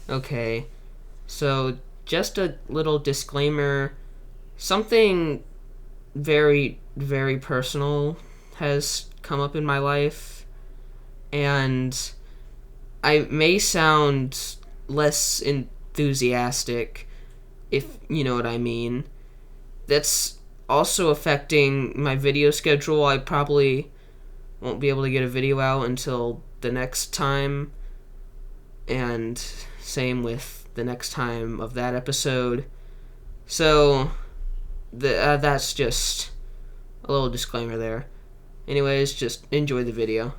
Okay, so just a little disclaimer. Something very, very personal has come up in my life, and I may sound less enthusiastic, if you know what I mean. That's also affecting my video schedule. I probably won't be able to get a video out until the next time, and same with the next time of that episode. So, that's just a little disclaimer there. Anyways, just enjoy the video.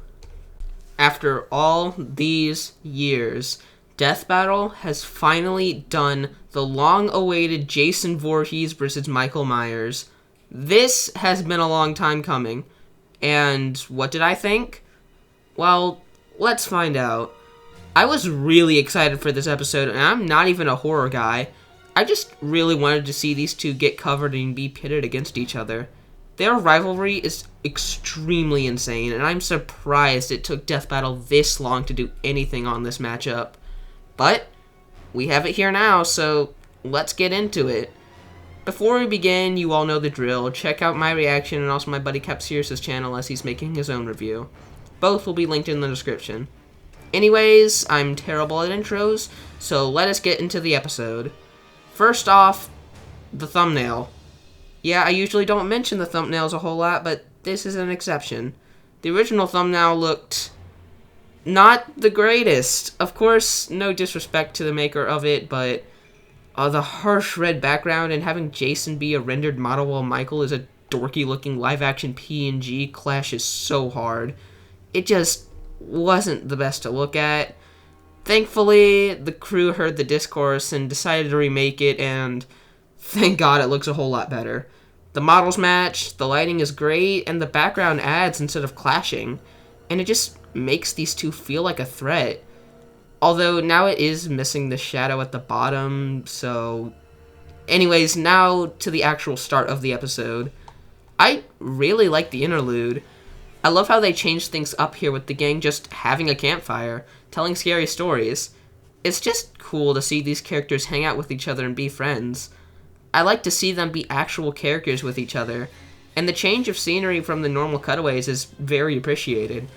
After all these years, Death Battle has finally done the long-awaited Jason Voorhees versus Michael Myers. This has been a long time coming. And what did I think? Well, let's find out. I was really excited for this episode, and I'm not even a horror guy. I just really wanted to see these two get covered and be pitted against each other. Their rivalry is extremely insane, and I'm surprised it took Death Battle this long to do anything on this matchup. But we have it here now, so let's get into it. Before we begin, you all know the drill. Check out my reaction and also my buddy Capsirus' channel as he's making his own review. Both will be linked in the description. Anyways, I'm terrible at intros, so let us get into the episode. First off, the thumbnail. Yeah, I usually don't mention the thumbnails a whole lot, but this is an exception. The original thumbnail looked not the greatest. Of course, no disrespect to the maker of it, but the harsh red background and having Jason be a rendered model while Michael is a dorky-looking live-action PNG clashes so hard. It just wasn't the best to look at. Thankfully, the crew heard the discourse and decided to remake it, and thank God it looks a whole lot better. The models match, the lighting is great, and the background adds instead of clashing, and it just makes these two feel like a threat. Although now it is missing the shadow at the bottom, so... Anyways, now to the actual start of the episode. I really like the interlude. I love how they changed things up here with the gang just having a campfire, telling scary stories. It's just cool to see these characters hang out with each other and be friends. I like to see them be actual characters with each other, and the change of scenery from the normal cutaways is very appreciated.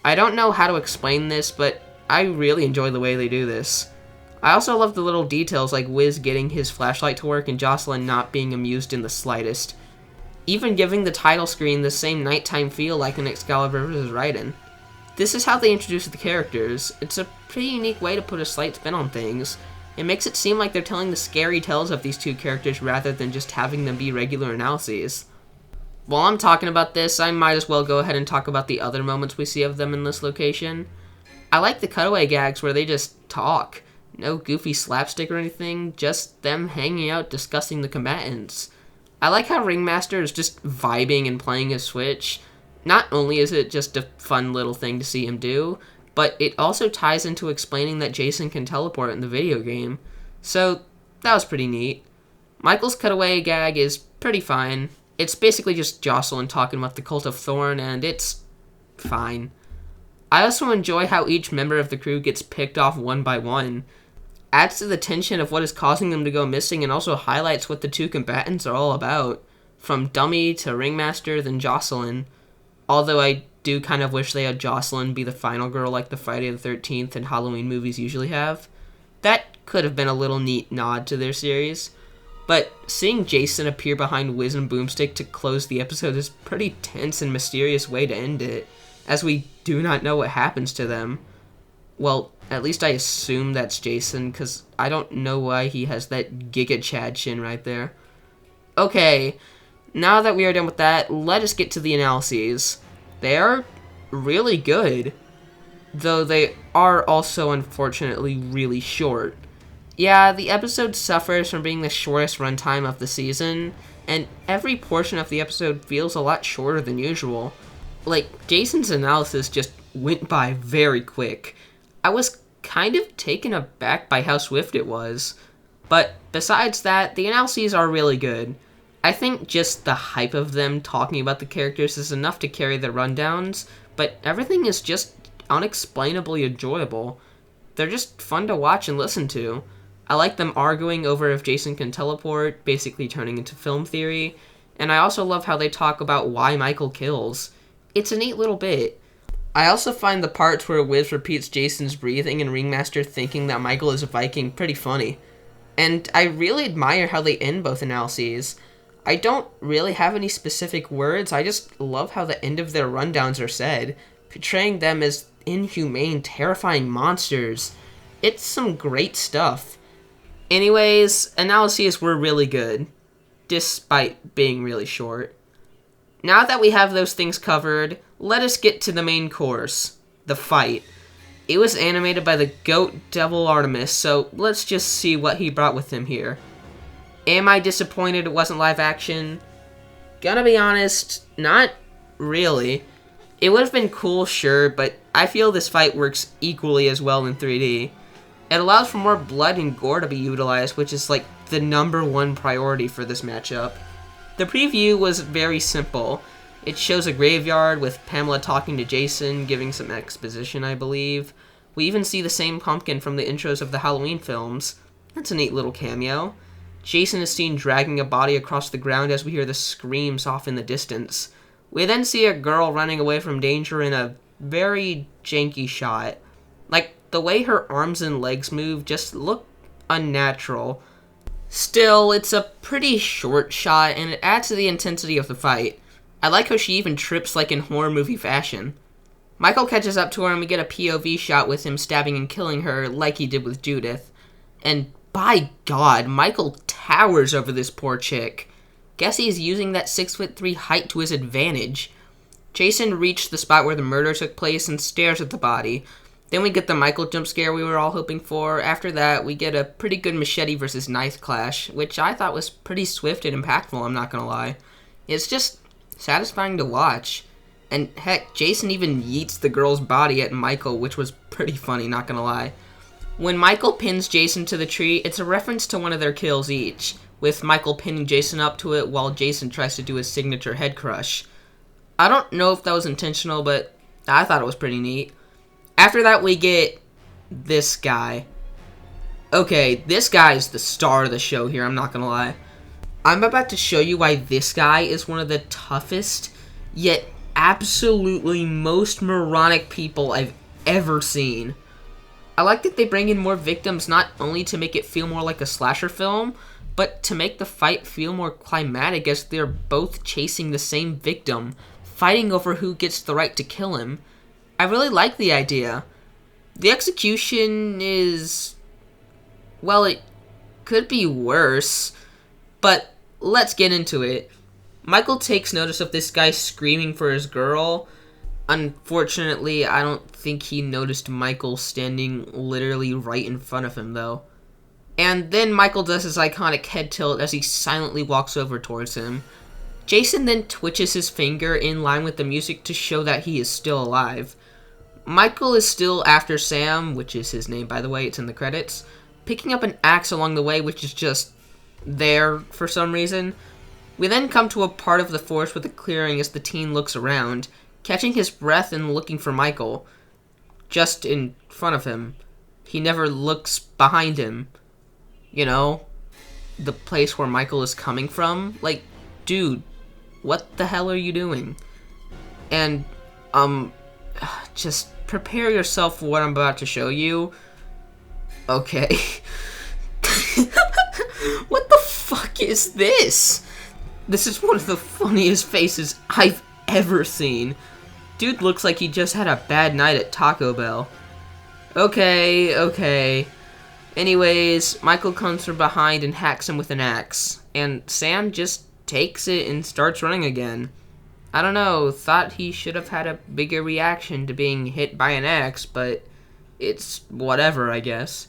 I don't know how to explain this, but I really enjoy the way they do this. I also love the little details like Wiz getting his flashlight to work and Jocelyn not being amused in the slightest. Even giving the title screen the same nighttime feel like in Excalibur vs. Raiden. This is how they introduce the characters. It's a pretty unique way to put a slight spin on things. It makes it seem like they're telling the scary tales of these two characters rather than just having them be regular analyses. While I'm talking about this, I might as well go ahead and talk about the other moments we see of them in this location. I like the cutaway gags where they just talk. No goofy slapstick or anything, just them hanging out discussing the combatants. I like how Ringmaster is just vibing and playing his Switch. Not only is it just a fun little thing to see him do, but it also ties into explaining that Jason can teleport in the video game. So, that was pretty neat. Michael's cutaway gag is pretty fine. It's basically just Jocelyn talking about the Cult of Thorn, and it's fine. I also enjoy how each member of the crew gets picked off one by one. Adds to the tension of what is causing them to go missing and also highlights what the two combatants are all about. From Dummy to Ringmaster, then Jocelyn. Although I do kind of wish they had Jocelyn be the final girl like the Friday the 13th and Halloween movies usually have. That could have been a little neat nod to their series. But seeing Jason appear behind Wiz and Boomstick to close the episode is a pretty tense and mysterious way to end it, as we do not know what happens to them. Well, at least I assume that's Jason, because I don't know why he has that Giga Chad chin right there. Okay, now that we are done with that, let us get to the analyses. They are really good, though they are also unfortunately really short. Yeah, the episode suffers from being the shortest runtime of the season, and every portion of the episode feels a lot shorter than usual. Like, Jason's analysis just went by very quick. I was kind of taken aback by how swift it was. But besides that, the analyses are really good. I think just the hype of them talking about the characters is enough to carry the rundowns, but everything is just unexplainably enjoyable. they're just fun to watch and listen to. I like them arguing over if Jason can teleport, basically turning into film theory, and I also love how they talk about why Michael kills. It's a neat little bit. I also find the parts where Wiz repeats Jason's breathing and Ringmaster thinking that Michael is a Viking pretty funny. And I really admire how they end both analyses. I don't really have any specific words, I just love how the end of their rundowns are said, portraying them as inhumane, terrifying monsters. It's some great stuff. Anyways, analyses were really good, despite being really short. Now that we have those things covered, let us get to the main course, the fight. It was animated by the goat Devil Artemis, so let's just see what he brought with him here. Am I disappointed it wasn't live action? Gonna be honest, not really. It would have been cool, sure, but I feel this fight works equally as well in 3D. It allows for more blood and gore to be utilized, which is like the #1 priority for this matchup. The preview was very simple. It shows a graveyard with Pamela talking to Jason, giving some exposition, I believe. We even see the same pumpkin from the intros of the Halloween films. That's a neat little cameo. Jason is seen dragging a body across the ground as we hear the screams off in the distance. We then see a girl running away from danger in a very janky shot. Like, the way her arms and legs move just look unnatural. Still, it's a pretty short shot, and it adds to the intensity of the fight. I like how she even trips like in horror movie fashion. Michael catches up to her, and we get a POV shot with him stabbing and killing her, like he did with Judith. And by God, Michael towers over this poor chick. Guess he's using that 6'3" height to his advantage. Jason reached the spot where the murder took place and stares at the body. Then we get the Michael jump scare we were all hoping for. After that, we get a pretty good machete versus knife clash, which I thought was pretty swift and impactful, I'm not gonna lie. It's just satisfying to watch. And heck, Jason even yeets the girl's body at Michael, which was pretty funny, not gonna lie. When Michael pins Jason to the tree, it's a reference to one of their kills each, with Michael pinning Jason up to it while Jason tries to do his signature head crush. I don't know if that was intentional, but I thought it was pretty neat. After that, we get this guy. Okay, this guy is the star of the show here, I'm not gonna lie. I'm about to show you why this guy is one of the toughest, yet absolutely most moronic people I've ever seen. I like that they bring in more victims not only to make it feel more like a slasher film, but to make the fight feel more climatic as they're both chasing the same victim, fighting over who gets the right to kill him. I really like the idea. The execution is... well, it could be worse, but let's get into it. Michael takes notice of this guy screaming for his girl. Unfortunately, I don't think he noticed Michael standing literally right in front of him, though. And then Michael does his iconic head tilt as he silently walks over towards him. Jason then twitches his finger in line with the music to show that he is still alive. Michael is still after Sam, which is his name, by the way, it's in the credits, picking up an axe along the way, which is just there for some reason. We then come to a part of the forest with a clearing as the teen looks around, catching his breath and looking for Michael. Just in front of him. He never looks behind him. You know, the place where Michael is coming from. Like, dude, what the hell are you doing? And, just prepare yourself for what I'm about to show you. Okay. What the fuck is this? This is one of the funniest faces I've ever seen. Dude looks like he just had a bad night at Taco Bell. Okay. Anyways, Michael comes from behind and hacks him with an axe. And Sam just takes it and starts running again. I don't know, thought he should have had a bigger reaction to being hit by an axe, but it's whatever, I guess.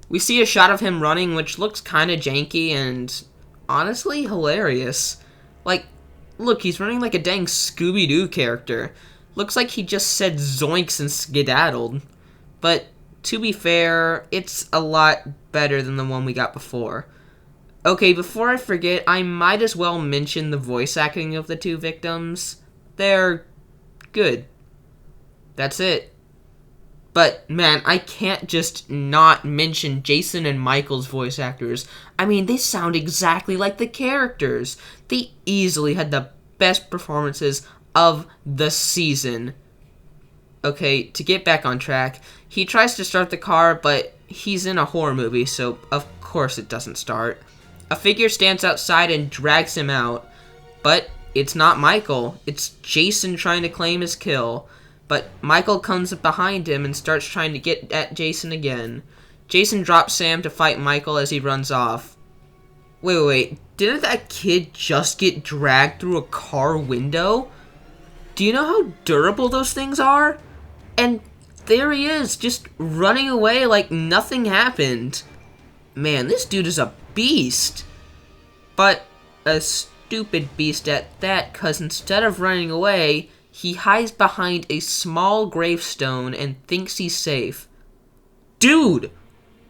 We see a shot of him running, which looks kinda janky and honestly hilarious. Like, look, he's running like a dang Scooby-Doo character. Looks like he just said zoinks and skedaddled. But, to be fair, it's a lot better than the one we got before. Okay, before I forget, I might as well mention the voice acting of the two victims. They're good. That's it. But, man, I can't just not mention Jason and Michael's voice actors. I mean, they sound exactly like the characters. They easily had the best performances of the season. Okay, to get back on track, he tries to start the car, but he's in a horror movie, so of course it doesn't start. A figure stands outside and drags him out, but it's not Michael. It's Jason trying to claim his kill. But Michael comes up behind him and starts trying to get at Jason again. Jason drops Sam to fight Michael as he runs off. Wait. Didn't that kid just get dragged through a car window? Do you know how durable those things are? And there he is, just running away like nothing happened. Man, this dude is a beast. But a stupid beast at that, because instead of running away, he hides behind a small gravestone and thinks he's safe. Dude,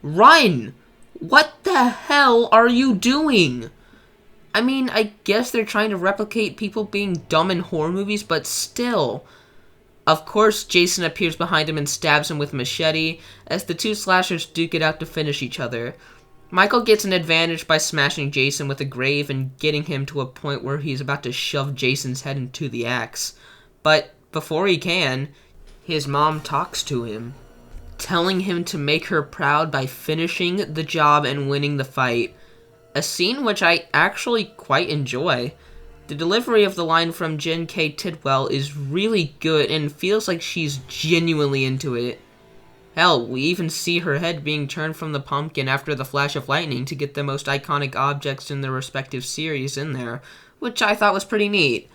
run! What the hell are you doing? I mean, I guess they're trying to replicate people being dumb in horror movies, but still. Of course, Jason appears behind him and stabs him with a machete, as the two slashers duke it out to finish each other. Michael gets an advantage by smashing Jason with a grave and getting him to a point where he's about to shove Jason's head into the axe. But before he can, his mom talks to him, telling him to make her proud by finishing the job and winning the fight. A scene which I actually quite enjoy. The delivery of the line from Jen K. Tidwell is really good and feels like she's genuinely into it. Hell, we even see her head being turned from the pumpkin after the flash of lightning to get the most iconic objects in their respective series in there, which I thought was pretty neat.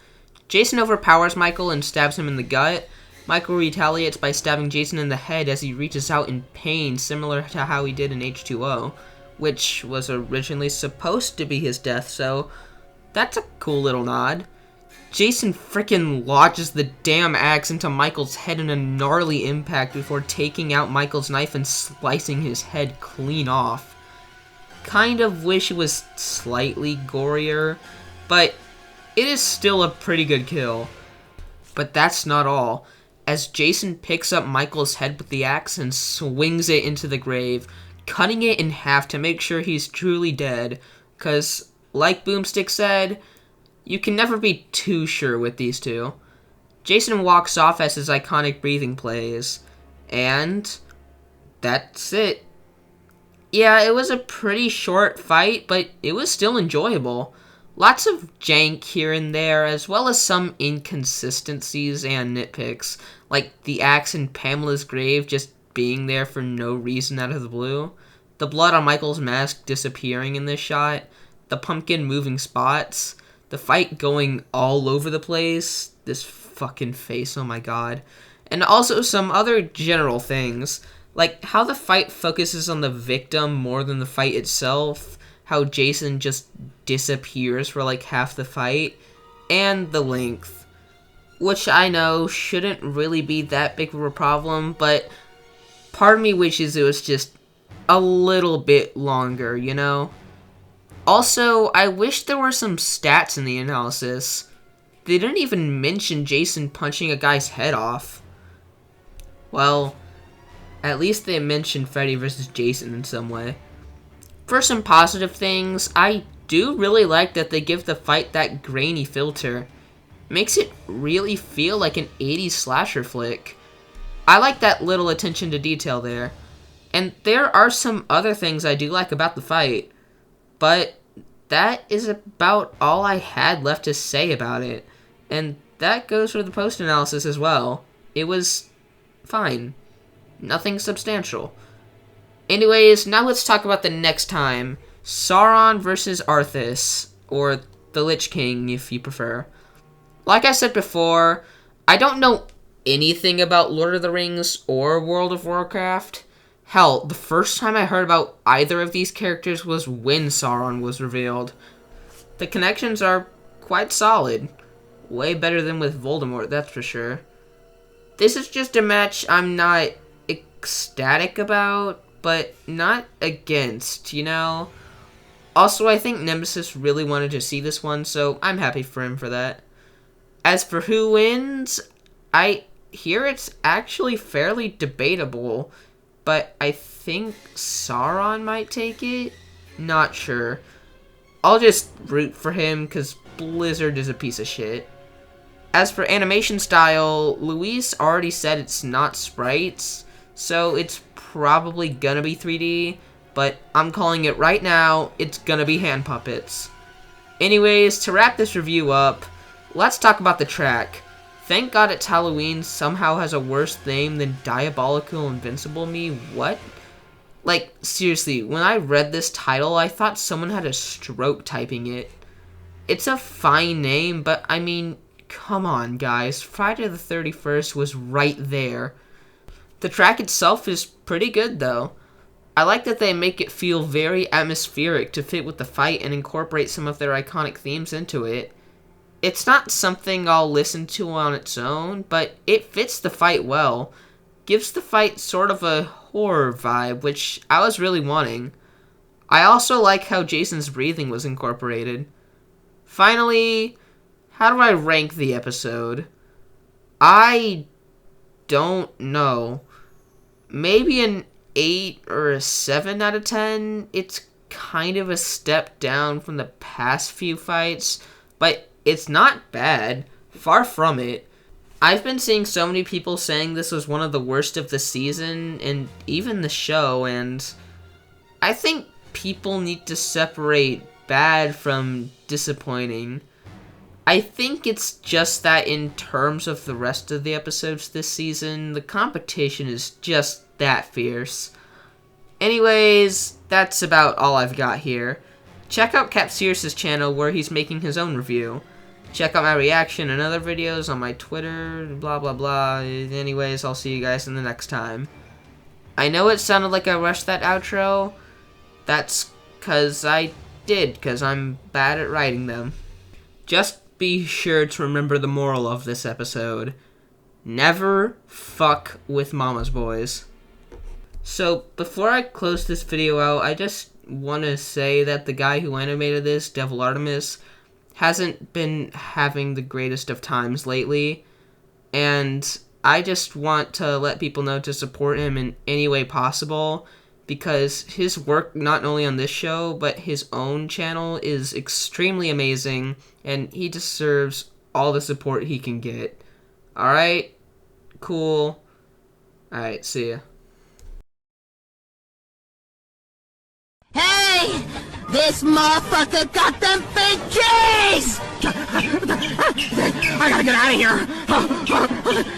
Jason overpowers Michael and stabs him in the gut. Michael retaliates by stabbing Jason in the head as he reaches out in pain, similar to how he did in H2O, which was originally supposed to be his death, so that's a cool little nod. Jason frickin' lodges the damn axe into Michael's head in a gnarly impact before taking out Michael's knife and slicing his head clean off. Kind of wish it was slightly gorier, but it is still a pretty good kill. But that's not all, as Jason picks up Michael's head with the axe and swings it into the grave, cutting it in half to make sure he's truly dead, cause, like Boomstick said, you can never be too sure with these two. Jason walks off as his iconic breathing plays, and that's it. Yeah, it was a pretty short fight, but it was still enjoyable. Lots of jank here and there, as well as some inconsistencies and nitpicks, like the axe in Pamela's grave just being there for no reason out of the blue, the blood on Michael's mask disappearing in this shot, the pumpkin moving spots, the fight going all over the place, this fucking face, oh my god, and also some other general things, like how the fight focuses on the victim more than the fight itself, how Jason just disappears for like half the fight, and the length, which I know shouldn't really be that big of a problem, but part of me wishes it was just a little bit longer, you know? Also, I wish there were some stats in the analysis. They didn't even mention Jason punching a guy's head off. Well, at least they mentioned Freddy vs. Jason in some way. For some positive things, I do really like that they give the fight that grainy filter. Makes it really feel like an 80s slasher flick. I like that little attention to detail there. And there are some other things I do like about the fight. But that is about all I had left to say about it. And that goes for the post-analysis as well. It was fine. Nothing substantial. Anyways, now let's talk about the next time. Sauron versus Arthas, or the Lich King if you prefer. Like I said before, I don't know anything about Lord of the Rings or World of Warcraft. Hell, the first time I heard about either of these characters was when Sauron was revealed. The connections are quite solid. Way better than with Voldemort, that's for sure. This is just a match I'm not ecstatic about, but not against, you know? Also, I think Nemesis really wanted to see this one, so I'm happy for him for that. As for who wins, I here it's actually fairly debatable, but I think Sauron might take it? Not sure. I'll just root for him because Blizzard is a piece of shit. As for animation style, Luis already said it's not sprites, so it's probably gonna be 3D, but I'm calling it right now, it's gonna be hand puppets. Anyways, to wrap this review up, let's talk about the track. Thank God It's Halloween somehow has a worse name than Diabolical Invincible Me. What? Like, seriously, when I read this title, I thought someone had a stroke typing it. It's a fine name, but I mean, come on, guys. Friday the 31st was right there. The track itself is pretty good, though. I like that they make it feel very atmospheric to fit with the fight and incorporate some of their iconic themes into it. It's not something I'll listen to on its own, but it fits the fight well. Gives the fight sort of a horror vibe, which I was really wanting. I also like how Jason's breathing was incorporated. Finally, how do I rank the episode? I don't know. Maybe an 8 or a 7 out of 10. It's kind of a step down from the past few fights, but it's not bad. Far from it. I've been seeing so many people saying this was one of the worst of the season, and even the show, and I think people need to separate bad from disappointing. I think it's just that in terms of the rest of the episodes this season, the competition is just that fierce. Anyways, that's about all I've got here. Check out Capsirus' channel where he's making his own review. Check out my reaction and other videos on my Twitter, blah blah blah. Anyways, I'll see you guys in the next time. I know it sounded like I rushed that outro. That's cause I did, cause I'm bad at writing them. Just be sure to remember the moral of this episode. Never fuck with mama's boys. So, before I close this video out, I just want to say that the guy who animated this, Devil Artemis, hasn't been having the greatest of times lately, and I just want to let people know to support him in any way possible, because his work, not only on this show, but his own channel, is extremely amazing, and he deserves all the support he can get. Alright? Cool. Alright, see ya. Hey! This motherfucker got them big G's! I gotta get out of here!